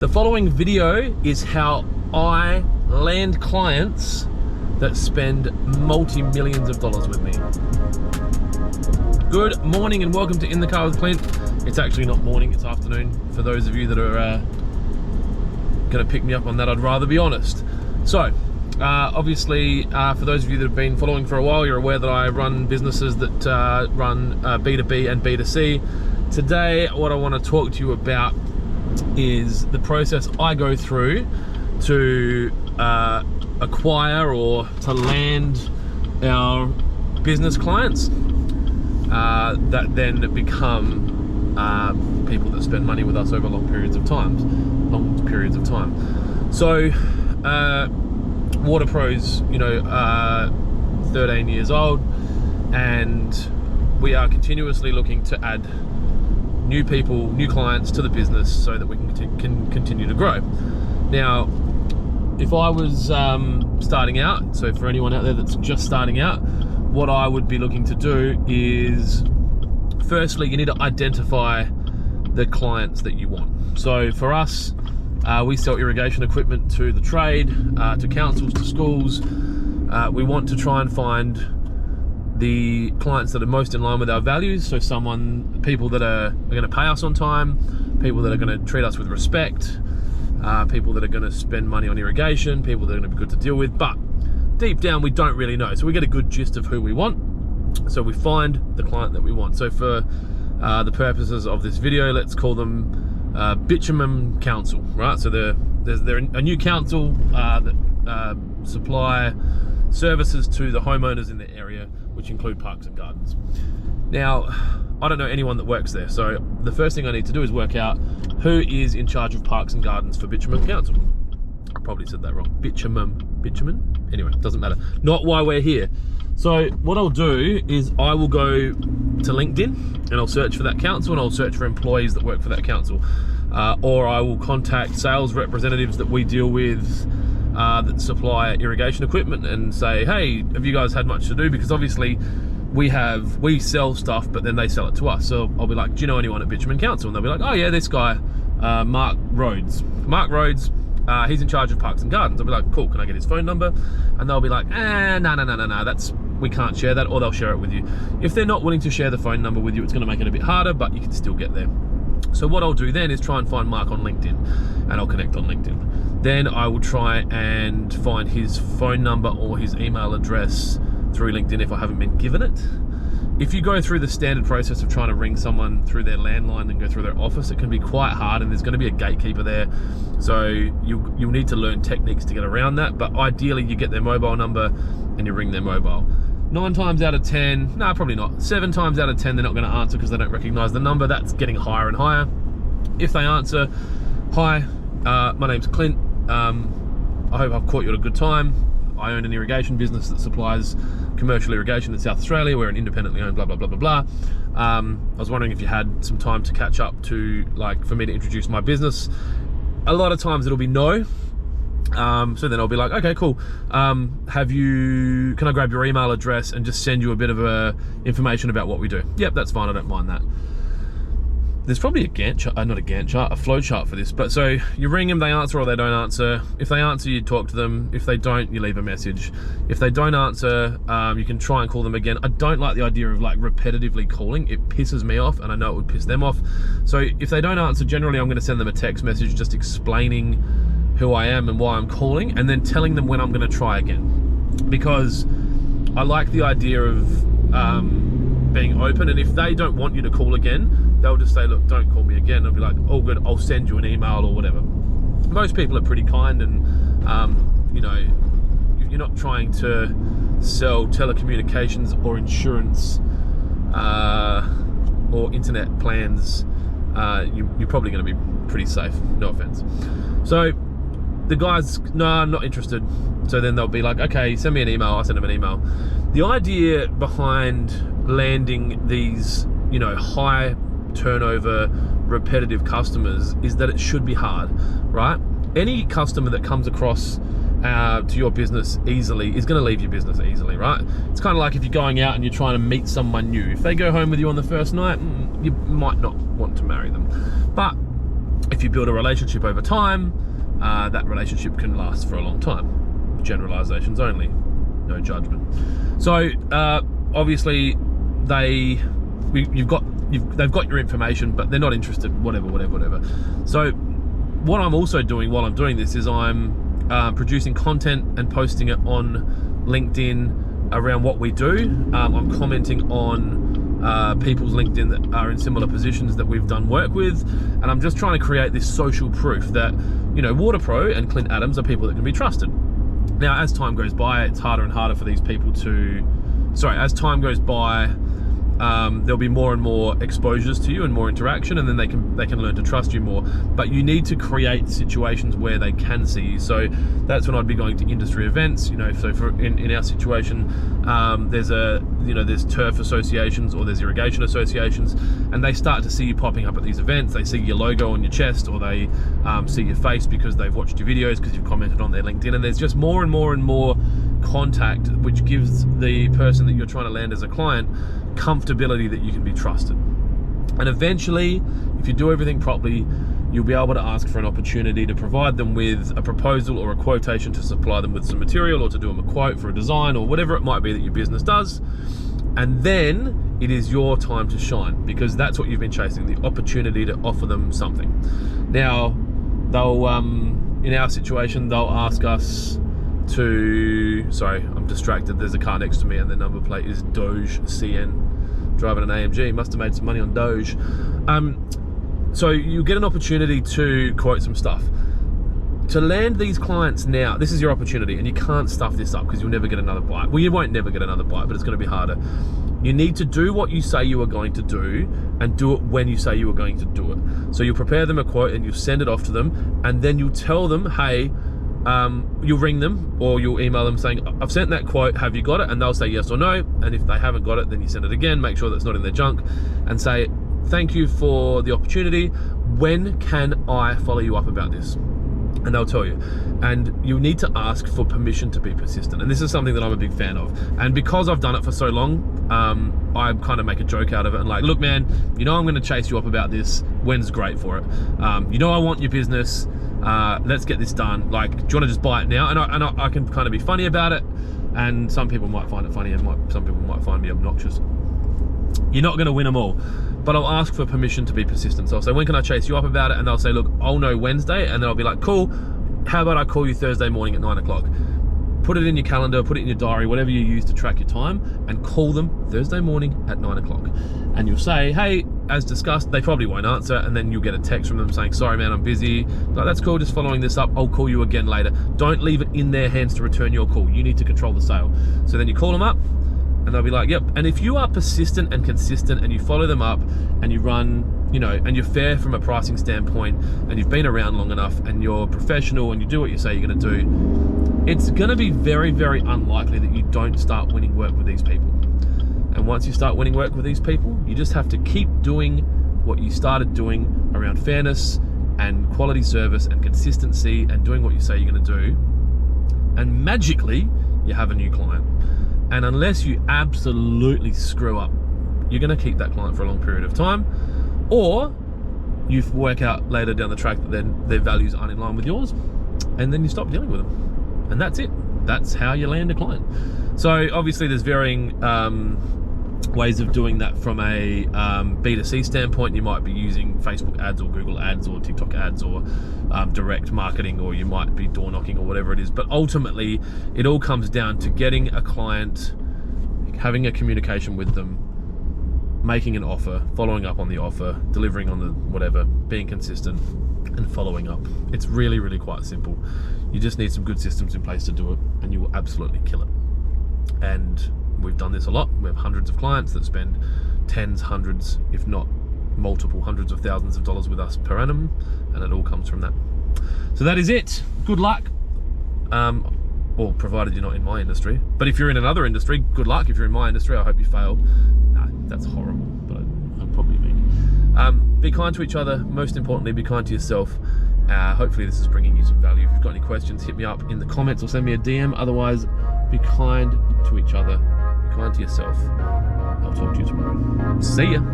The following video is how I land clients that spend multi-millions of dollars with me. Good morning and welcome to In the Car with Clint. It's actually not morning, it's afternoon. For those of you that are gonna pick me up on that, I'd rather be honest. So, obviously, for those of you that have been following for a while, you're aware that I run businesses that run B2B and B2C. Today, what I want to talk to you about is the process I go through to acquire or to land our business clients that then become people that spend money with us over long periods of time. So Water Pro's 13 years old, and we are continuously looking to add new people, new clients to the business so that we can continue to grow. Now, if I was starting out, so for anyone out there that's just starting out, what I would be looking to do is, firstly, you need to identify the clients that you want. So for us, we sell irrigation equipment to the trade, to councils, to schools. We want to try and find the clients that are most in line with our values. So people that are going to pay us on time, people that are going to treat us with respect, people that are going to spend money on irrigation, people that are going to be good to deal with. But deep down, we don't really know. So we get a good gist of who we want. So we find the client that we want. So for the purposes of this video, let's call them Bitumen Council, right? So they're a new council that supply services to the homeowners in the area, which include parks and gardens. Now, I don't know anyone that works there, so the first thing I need to do is work out who is in charge of parks and gardens for Bitumen Council. I probably said that wrong. Bitumen? Anyway, doesn't matter. Not why we're here. So what I'll do is I will go to LinkedIn and I'll search for that council, and I'll search for employees that work for that council. Or I will contact sales representatives that we deal with that supply irrigation equipment and say, hey, have you guys had much to do? Because obviously we sell stuff, but then they sell it to us. So I'll be like, do you know anyone at Bitumen Council? And they'll be like, oh yeah, this guy, Mark Rhodes, he's in charge of parks and gardens. I'll be like, cool, can I get his phone number? And they'll be like, no, we can't share that, or they'll share it with you. If they're not willing to share the phone number with you, it's going to make it a bit harder, but you can still get there. So what I'll do then is try and find Mark on LinkedIn, and I'll connect on LinkedIn. Then I will try and find his phone number or his email address through LinkedIn if I haven't been given it. If you go through the standard process of trying to ring someone through their landline and go through their office, it can be quite hard, and there's going to be a gatekeeper there. So you'll need to learn techniques to get around that, but ideally you get their mobile number and you ring their mobile. 9 times out of 10, no, probably not. 7 times out of 10, they're not going to answer because they don't recognize the number. That's getting higher and higher. If they answer, hi, my name's Clint. I hope I've caught you at a good time. I own an irrigation business that supplies commercial irrigation in South Australia. We're an independently owned blah, blah, blah, blah, blah. I was wondering if you had some time to catch up to, for me to introduce my business. A lot of times it'll be no. So then I'll be like, okay, cool. Can I grab your email address and just send you a bit of information about what we do? Yep, that's fine, I don't mind that. There's probably a Gantt chart, not a Gantt chart, a flow chart for this. But so you ring them, they answer or they don't answer. If they answer, you talk to them. If they don't, you leave a message. If they don't answer, you can try and call them again. I don't like the idea of repetitively calling. It pisses me off, and I know it would piss them off. So if they don't answer, generally I'm gonna send them a text message just explaining who I am and why I'm calling, and then telling them when I'm gonna try again. Because I like the idea of being open, and if they don't want you to call again, they'll just say, look, don't call me again. I'll be like, oh good, I'll send you an email or whatever. Most people are pretty kind, and if you're not trying to sell telecommunications or insurance or internet plans, you're probably gonna be pretty safe, no offense. So the guys, no, I'm not interested. So then they'll be like, okay, send me an email. I'll send them an email. The idea behind landing these, high turnover, repetitive customers is that it should be hard, right? Any customer that comes across to your business easily is going to leave your business easily, right? It's kind of like if you're going out and you're trying to meet someone new. If they go home with you on the first night, you might not want to marry them. But If you build a relationship over time, that relationship can last for a long time. Generalizations only, no judgment. So obviously they've got your information, but they're not interested, whatever. So what I'm also doing while I'm doing this is I'm producing content and posting it on LinkedIn around what we do. I'm commenting on people's LinkedIn that are in similar positions that we've done work with, and I'm just trying to create this social proof that, you know, WaterPro and Clint Adams are people that can be trusted. Now, as time goes by, it's harder and harder for these people to, as time goes by, there'll be more and more exposures to you and more interaction, and then they can learn to trust you more. But you need to create situations where they can see you. So that's when I'd be going to industry events. You know, so in our situation, there's turf associations or there's irrigation associations, and they start to see you popping up at these events. They see your logo on your chest, or they see your face because they've watched your videos because you've commented on their LinkedIn, and there's just more and more contact, which gives the person that you're trying to land as a client comfortability that you can be trusted. And eventually, if you do everything properly, you'll be able to ask for an opportunity to provide them with a proposal or a quotation to supply them with some material, or to do them a quote for a design, or whatever it might be that your business does. And then it is your time to shine, because that's what you've been chasing, the opportunity to offer them something. Now, they'll in our situation, they'll ask us to, sorry, I'm distracted, there's a car next to me and the number plate is Doge CN, driving an AMG, must have made some money on Doge. So you get an opportunity to quote some stuff. To land these clients now, this is your opportunity, and you can't stuff this up because you'll never get another bite. Well, you won't never get another bite, but it's going to be harder. You need to do what you say you are going to do, and do it when you say you are going to do it. So you'll prepare them a quote and you'll send it off to them, and then you'll tell them, hey, you'll ring them or you'll email them saying, I've sent that quote, have you got it? And they'll say yes or no. And if they haven't got it, then you send it again, make sure that's not in their junk, and say, thank you for the opportunity. When can I follow you up about this? And they'll tell you. And you need to ask for permission to be persistent. And this is something that I'm a big fan of. And because I've done it for so long, I kind of make a joke out of it and like, look, man, you know I'm going to chase you up about this. When's great for it? You know I want your business. Let's get this done. Like, do you want to just buy it now? And I can kind of be funny about it. And some people might find it funny, and some people might find me obnoxious. You're not going to win them all, but I'll ask for permission to be persistent. So I'll say, when can I chase you up about it? And they'll say, look, I'll know Wednesday. And then I'll be like, cool, how about I call you Thursday morning at 9 o'clock? Put it in your calendar, put it in your diary, whatever you use to track your time, and call them Thursday morning at 9 o'clock. And you'll say, hey, as discussed. They probably won't answer, and then you'll get a text from them saying, sorry man, I'm busy. Like, that's cool, just following this up, I'll call you again later. Don't leave it in their hands to return your call. You need to control the sale. So then you call them up, and they'll be like, yep. And if you are persistent and consistent, and you follow them up, and you run, you know, and you're fair from a pricing standpoint, and you've been around long enough, and you're professional, and you do what you say you're gonna do, it's gonna be very, very unlikely that you don't start winning work with these people. And once you start winning work with these people, you just have to keep doing what you started doing around fairness and quality service and consistency and doing what you say you're gonna do, and magically, you have a new client. And unless you absolutely screw up, you're gonna keep that client for a long period of time, or you work out later down the track that their values aren't in line with yours, and then you stop dealing with them. And that's it. That's how you land a client. So obviously there's varying ways of doing that from a B2C standpoint. You might be using Facebook ads or Google ads or TikTok ads or direct marketing, or you might be door knocking or whatever it is. But ultimately, it all comes down to getting a client, having a communication with them, making an offer, following up on the offer, delivering on the whatever, being consistent, and following up. It's really, really quite simple. You just need some good systems in place to do it, and you will absolutely kill it. And we've done this a lot. We have hundreds of clients that spend tens, hundreds, if not multiple hundreds of thousands of dollars with us per annum, and it all comes from that. So that is it. Good luck. Or provided you're not in my industry. But if you're in another industry, good luck. If you're in my industry, I hope you fail. No, that's horrible, but I'm probably mean. Be kind to each other. Most importantly, be kind to yourself. Hopefully this is bringing you some value. If you've got any questions, hit me up in the comments or send me a DM. Otherwise, be kind to each other. Be kind to yourself. I'll talk to you tomorrow. See ya.